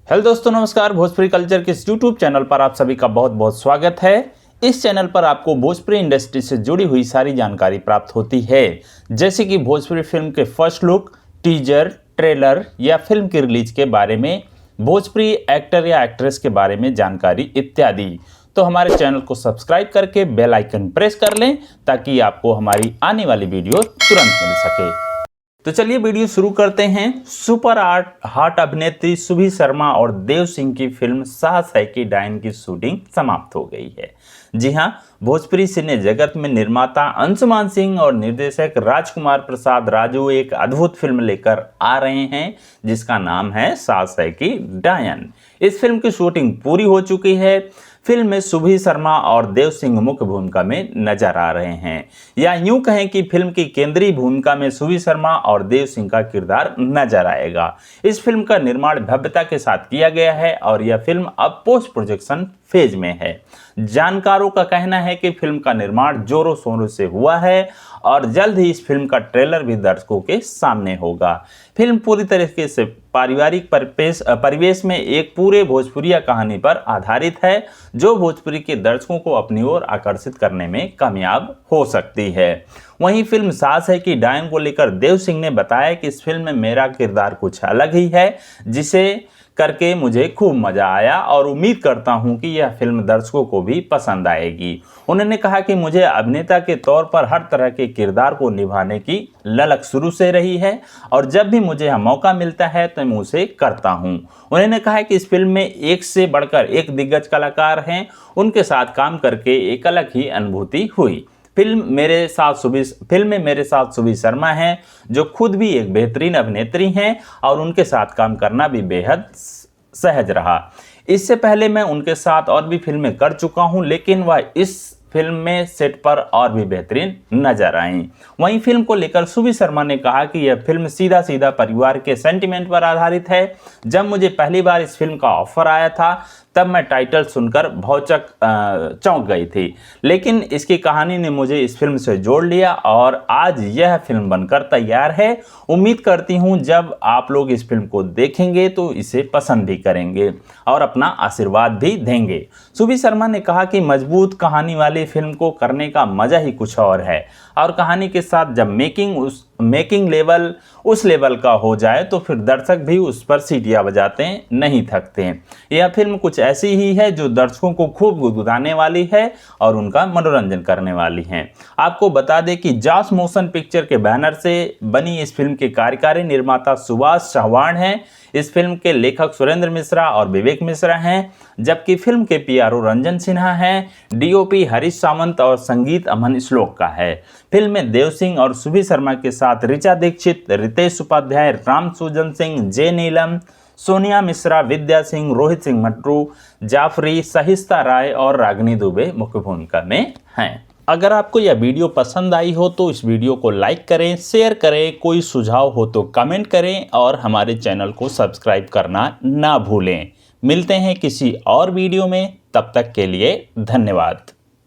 Hello दोस्तों, नमस्कार। Bhojpuri culture के इस यूट्यूब चैनल पर आप सभी का बहुत बहुत स्वागत है। इस चैनल पर आपको भोजपुरी इंडस्ट्री से जुड़ी हुई सारी जानकारी प्राप्त होती है, जैसे कि भोजपुरी फिल्म के फर्स्ट लुक, टीजर, ट्रेलर या फिल्म की रिलीज के बारे में, भोजपुरी एक्टर या एक्ट्रेस के बारे में जानकारी इत्यादि। तो हमारे चैनल को सब्सक्राइब करके बेल आइकन प्रेस कर लें ताकि आपको हमारी आने वाली वीडियो तुरंत मिल सके। तो चलिए वीडियो शुरू करते हैं। सुपर हॉट अभिनेत्री सुभी शर्मा और देव सिंह की फिल्म साहस है कि डायन की शूटिंग समाप्त हो गई है। जी हां, भोजपुरी सिने जगत में निर्माता अंशुमान सिंह और निर्देशक राजकुमार प्रसाद राजू एक अद्भुत फिल्म लेकर आ रहे हैं जिसका नाम है साहस है कि डायन। इस फिल्म की शूटिंग पूरी हो चुकी है। फिल्म में सुभी शर्मा और देव सिंह मुख्य भूमिका में नजर आ रहे हैं, या यूं कहें कि फिल्म की केंद्रीय भूमिका में सुभी शर्मा और देव सिंह का किरदार नजर आएगा। इस फिल्म का निर्माण भव्यता के साथ किया गया है और यह फिल्म अब पोस्ट प्रोडक्शन फेज में है। जानकारों का कहना है कि फिल्म का निर्माण जोरों शोरों से हुआ है और जल्द ही इस फिल्म का ट्रेलर भी दर्शकों के सामने होगा। फिल्म पूरी तरीके से पारिवारिक परिवेश में एक पूरे भोजपुरिया कहानी पर आधारित है, जो भोजपुरी के दर्शकों को अपनी ओर आकर्षित करने में कामयाब हो सकती है। वहीं फिल्म साहस है कि डायन को लेकर देव सिंह ने बताया कि इस फिल्म में मेरा किरदार कुछ अलग ही है, जिसे करके मुझे खूब मजा आया और उम्मीद करता हूं कि यह फिल्म दर्शकों को भी पसंद आएगी। उन्होंने कहा कि मुझे अभिनेता के तौर पर हर तरह के किरदार को निभाने की ललक शुरू से रही है और जब भी मुझे यह मौका मिलता है तो मैं उसे करता हूं। उन्होंने कहा कि इस फिल्म में एक से बढ़कर एक दिग्गज कलाकार हैं, उनके साथ काम करके एक अलग ही अनुभूति हुई। फिल्म में मेरे साथ सुभी शर्मा हैं, जो खुद भी एक बेहतरीन अभिनेत्री हैं और उनके साथ काम करना भी बेहद सहज रहा। इससे पहले मैं उनके साथ और भी फिल्में कर चुका हूं, लेकिन वह इस फिल्म में सेट पर और भी बेहतरीन नजर आई। वहीं फिल्म को लेकर सुभी शर्मा ने कहा कि यह फिल्म सीधा सीधा परिवार के सेंटिमेंट पर आधारित है। जब मुझे पहली बार इस फिल्म का ऑफर आया था तब मैं टाइटल सुनकर चौंक गई थी, लेकिन इसकी कहानी ने मुझे इस फिल्म से जोड़ लिया और आज यह फिल्म बनकर तैयार है। उम्मीद करती हूं जब आप लोग इस फिल्म को देखेंगे तो इसे पसंद भी करेंगे और अपना आशीर्वाद भी देंगे। सुभी शर्मा ने कहा कि मजबूत कहानी वाली फिल्म को करने का मजा ही कुछ और है और कहानी के साथ जब मेकिंग लेवल उस लेवल का हो जाए तो फिर दर्शक भी उस पर सीटियां बजाते हैं, नहीं थकते हैं। यह फिल्म कुछ ऐसी ही है जो दर्शकों को खूब गुदगुदाने वाली है और उनका मनोरंजन करने वाली है। आपको बता दें कि जॉस मोशन पिक्चर के बैनर से बनी इस फिल्म के कार्यकारी निर्माता सुभाष चौहान हैं। इस फिल्म के लेखक सुरेंद्र मिश्रा और विवेक मिश्रा हैं, जबकि फिल्म के पीआरओ रंजन सिन्हा हैं, डीओपी हरीश सावंत और संगीत अमन श्लोक का है। फिल्म में देव सिंह और सुभी शर्मा के साथ ऋचा दीक्षित, रितेश उपाध्याय, राम सुजन सिंह, जे नीलम, सोनिया मिश्रा, विद्या सिंह, रोहित सिंह मटरू, जाफरी, सहिस्ता राय और रागिनी दुबे मुख्य भूमिका में हैं। अगर आपको यह वीडियो पसंद आई हो तो इस वीडियो को लाइक करें, शेयर करें, कोई सुझाव हो तो कमेंट करें और हमारे चैनल को सब्सक्राइब करना ना भूलें। मिलते हैं किसी और वीडियो में, तब तक के लिए धन्यवाद।